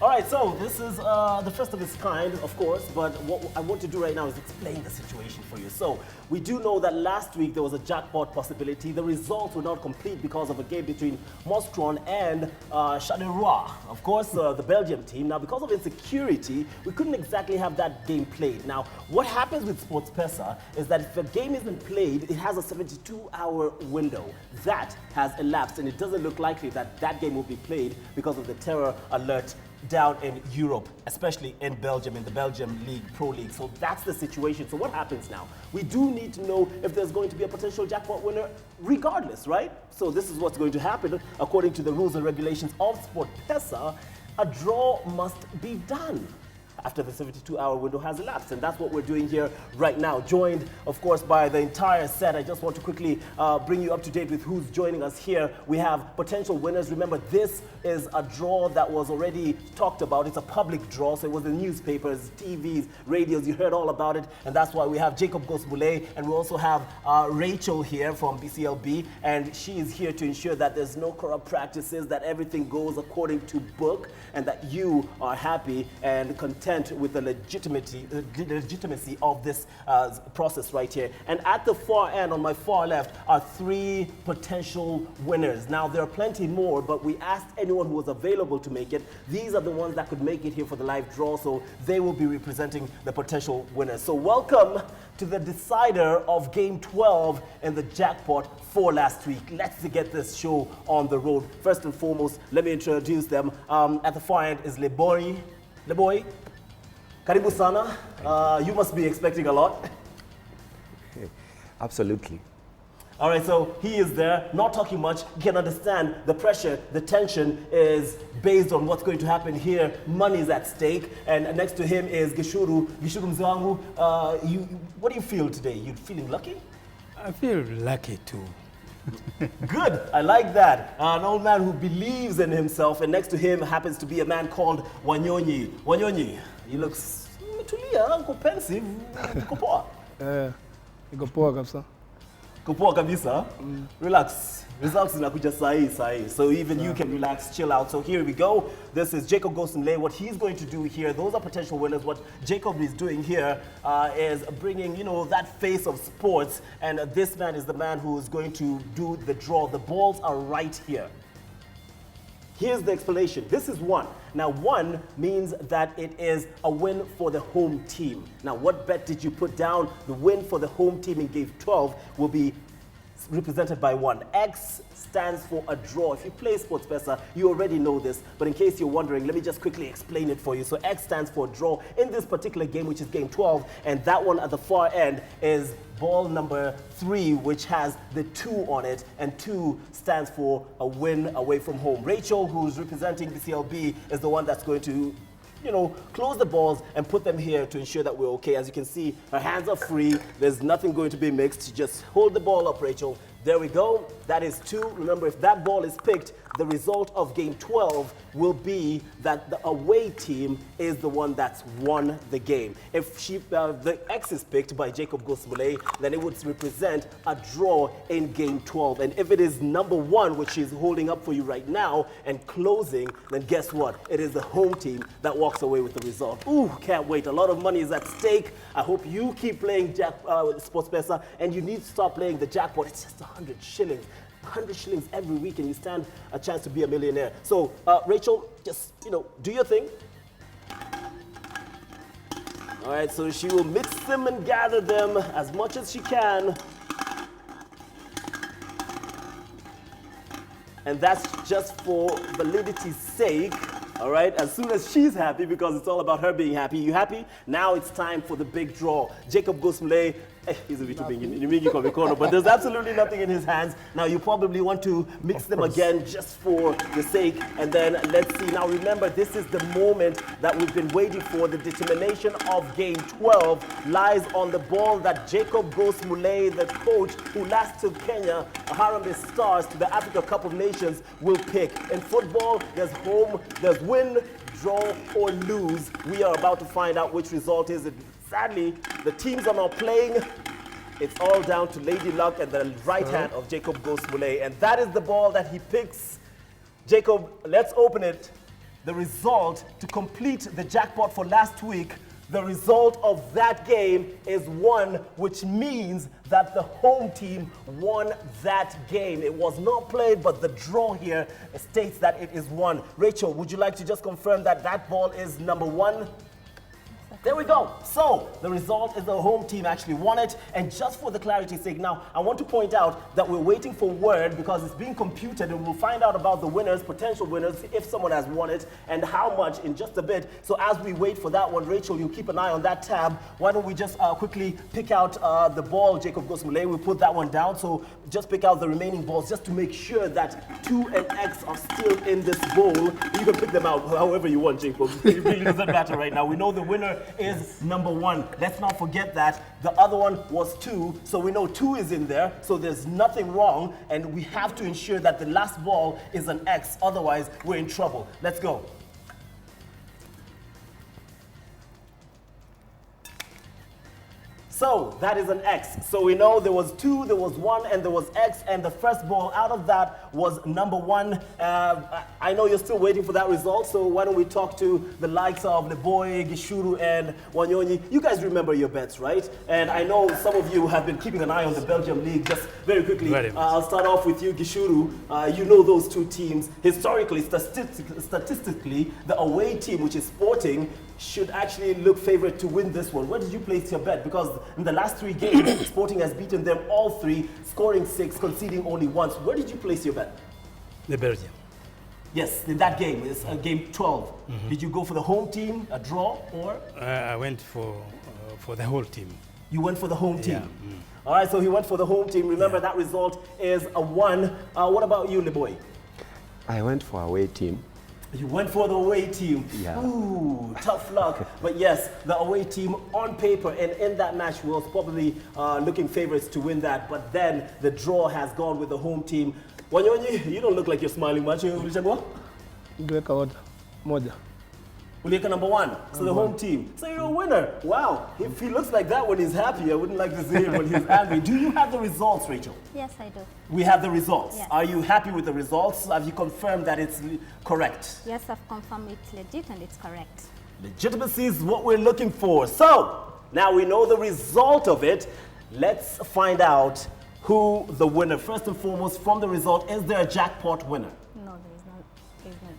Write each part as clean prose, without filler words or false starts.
right, so this is the first of its kind, of course, but what I want to do right now is explain the situation for you. So we do know that last week there was a jackpot possibility. The results were not complete because of a game between MOUSCRON and CHARLEROI, of course, the Belgium team. Now, because of insecurity, we couldn't exactly have that game played. Now, what happens with SportPesa is that if a game isn't played, it has a 72-hour window. That has elapsed, and it doesn't look likely that that game will be played because of the terror alert down in Europe, especially in Belgium, in the Belgium League, Pro League. So that's the situation. So what happens now? We do need to know if there's going to be a potential jackpot winner regardless, right? So this is what's going to happen. According to the rules and regulations of SportPesa, a draw must be done after the 72-hour window has elapsed. And that's what we're doing here right now, joined, of course, by the entire set. I just want to quickly bring you up to date with who's joining us here. We have potential winners. Remember, this is a draw that was already talked about. It's a public draw, so it was in newspapers, TVs, radios. You heard all about it, and that's why we have Jacob Gosmule, and we also have Rachel here from BCLB, and she is here to ensure that there's no corrupt practices, that everything goes according to book, and that you are happy and content with the legitimacy of this process right here. And at the far end, on my far left, are 3 potential winners. Now, there are plenty more, but we asked anyone who was available to make it. These are the ones that could make it here for the live draw, so they will be representing the potential winners. So welcome to the decider of Game 12 in the jackpot for last week. Let's get this show on the road. First and foremost, let me introduce them. At the far end is Leboy. Leboy, karibu sana. You must be expecting a lot. Absolutely. All right, so he is there, not talking much. You can understand the pressure, the tension is based on what's going to happen here. Money is at stake. And next to him is Gishuru. Gishuru Mzwangu, what do you feel today? You feeling lucky? I feel lucky too. Good, I like that. An old man who believes in himself, and next to him happens to be a man called Wanyonyi. Wanyonyi, he looks pensive. Uko poa? Niko poa kabisa. Uko poa kabisa? Relax. Results inakuja sahi. So even you can relax, chill out. So here we go. This is Jacob Gosmule. What he's going to do here, those are potential winners. What Jacob is doing here is bringing, that face of sports. And this man is the man who is going to do the draw. The balls are right here. Here's the explanation. This is 1. Now, 1 means that it is a win for the home team. Now, what bet did you put down? The win for the home team in Game 12 will be represented by 1. X stands for a draw. If you play SportPesa, you already know this, but in case you're wondering, let me just quickly explain it for you. So X stands for draw in this particular game, which is Game 12, and that one at the far end is ball number 3, which has the 2 on it, and 2 stands for a win away from home. Rachel, who's representing the CLB, is the one that's going to close the balls and put them here to ensure that we're okay. As you can see, her hands are free. There's nothing going to be mixed. You just hold the ball up, Rachel. There we go. That is 2. Remember, if that ball is picked, the result of Game 12 will be that the away team is the one that's won the game. If the X is picked by Jacob Gosmule, then it would represent a draw in Game 12. And if it is number 1, which she's holding up for you right now, and closing, then guess what? It is the home team that walks away with the result. Ooh, can't wait. A lot of money is at stake. I hope you keep playing SportPesa, and you need to stop playing the jackpot. It's just 100 shillings. 100 shillings every week, and you stand a chance to be a millionaire. So, Rachel, just, do your thing. All right, so she will mix them and gather them as much as she can. And that's just for validity's sake. All right, as soon as she's happy, because it's all about her being happy. You happy? Now it's time for the big draw. Jacob Gosmule, he's a bit big, but there's absolutely nothing in his hands. Now you probably want to mix them again just for the sake, and then let's see. Now remember, this is the moment that we've been waiting for. The determination of Game 12 lies on the ball that Jacob Gosmule, the coach who last took Kenya, Harambee Stars, to the Africa Cup of Nations, will pick. In football, there's home, there's win, draw, or lose. We are about to find out which result is it. Sadly, the teams are not playing. It's all down to Lady Luck and the right hand of Jacob Gosmule. And that is the ball that he picks. Jacob, let's open it. the result to complete the jackpot for last week, the result of that game is 1, which means that the home team won that game. It was not played, but the draw here states that it is 1. Rachel, would you like to just confirm that that ball is number 1? There we go. So the result is the home team actually won it. And just for the clarity's sake, now I want to point out that we're waiting for word because it's being computed, and we'll find out about the winners, potential winners, if someone has won it and how much in just a bit. So as we wait for that one, Rachel, you keep an eye on that tab. Why don't we just quickly pick out the ball, Jacob Gosmule. We put that one down. So just pick out the remaining balls just to make sure that 2 and X are still in this bowl. You can pick them out however you want, Jacob. It really doesn't matter right now. We know the winner is number 1. Let's not forget that. The other one was 2, so we know 2 is in there, so there's nothing wrong, and we have to ensure that the last ball is an X, otherwise we're in trouble. Let's go. So that is an X. So we know there was 2, there was 1, and there was X, and the first ball out of that was number 1. I know you're still waiting for that result, so why don't we talk to the likes of Leboy, Gishuru, and Wanyonyi. You guys remember your bets, right? And I know some of you have been keeping an eye on the Belgium league. Just very quickly, I'll start off with you, Gishuru. You know those 2 teams. Historically, statistically, the away team, which is Sporting, should actually look favorite to win this one. Where did you place your bet? Because in the last 3 games, Sporting has beaten them all 3, scoring 6, conceding only once. Where did you place your bet? The Belgium. Yes, in that game. It's game 12. Did you go for the home team, a draw, or? I went for the whole team. You went for the home team? Yeah. All right, so he went for the home team. Remember, that result is a 1. What about you, Leboy? I went for away team. You went for the away team. Yeah. Ooh, tough luck. But yes, the away team on paper and in that match was probably looking favorites to win that. But then the draw has gone with the home team. Wanyonyi, you don't look like you're smiling much. Ulichagua? Ndweka order. Moja. Ulieka number 1. So the home team. So you're a winner. Wow. If he looks like that when he's happy, I wouldn't like to see him when he's angry. Do you have the results, Rachel? Yes, I do. We have the results. Yes. Are you happy with the results? Have you confirmed that it's correct? Yes, I've confirmed it's legit and it's correct. Legitimacy is what we're looking for. So now we know the result of it. Let's find out who the winner. First and foremost, from the result, is there a jackpot winner? No, there is no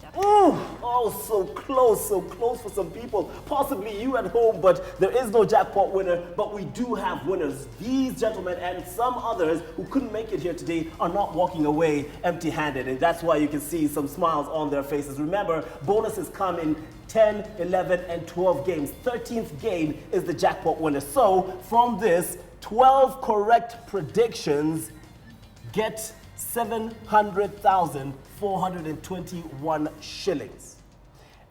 jackpot. Ooh, oh, so close for some people. Possibly you at home, but there is no jackpot winner. But we do have winners. These gentlemen and some others who couldn't make it here today are not walking away empty-handed, and that's why you can see some smiles on their faces. Remember, bonuses come in 10, 11, and 12 games. 13th game is the jackpot winner. So from this, 12 correct predictions get 700,421 shillings.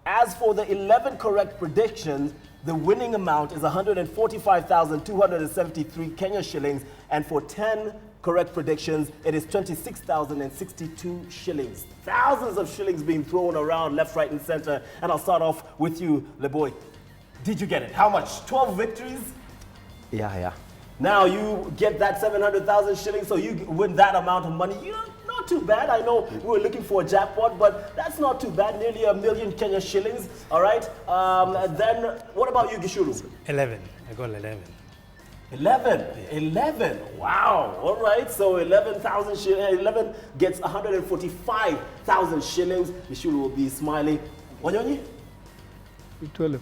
As for the 11 correct predictions, the winning amount is 145,273 Kenya shillings, and for 10 correct predictions, it is 26,062 shillings. Thousands of shillings being thrown around left, right, and center. And I'll start off with you, Leboy. Did you get it? How much? 12 victories? Yeah. Now you get that 700,000 shillings, so you win that amount of money. You know, not too bad. I know we were looking for a jackpot, but that's not too bad. Nearly 1 million Kenya shillings. All right. Then what about you, Gishuru? 11. I got 11. 11. 11. Wow. All right. So 11,000 shillings. 11 gets 145,000 shillings. Gishuru will be smiling. Wanyonyi? 12.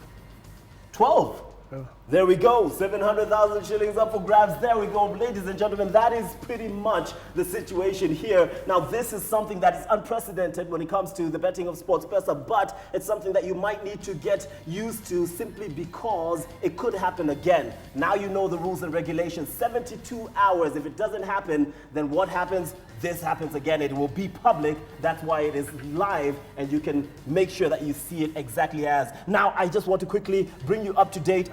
12. Yeah. There we go, 700,000 shillings up for grabs. There we go, ladies and gentlemen. That is pretty much the situation here. Now, this is something that is unprecedented when it comes to the betting of SportPesa, but it's something that you might need to get used to simply because it could happen again. Now you know the rules and regulations. 72 hours. If it doesn't happen, then what happens? This happens again. It will be public. That's why it is live, and you can make sure that you see it exactly as. Now, I just want to quickly bring you up to date.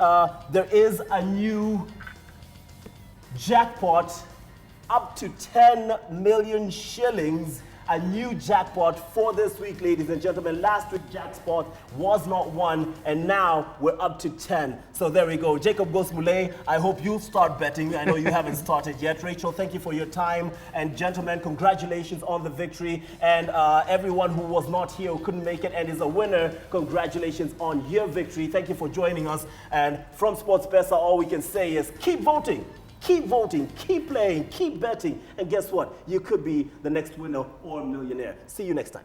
There is a new jackpot up to 10 million shillings a new jackpot for this week, ladies and gentlemen. Last week jackpot was not won, and now we're up to 10. So there we go. Jacob Gosmule, I hope you start betting. I know you haven't started yet. Rachel, thank you for your time. And gentlemen, congratulations on the victory. And everyone who was not here, who couldn't make it and is a winner, congratulations on your victory. Thank you for joining us. And from SportPesa, all we can say is keep voting. Keep voting, keep playing, keep betting, and guess what? You could be the next winner or millionaire. See you next time.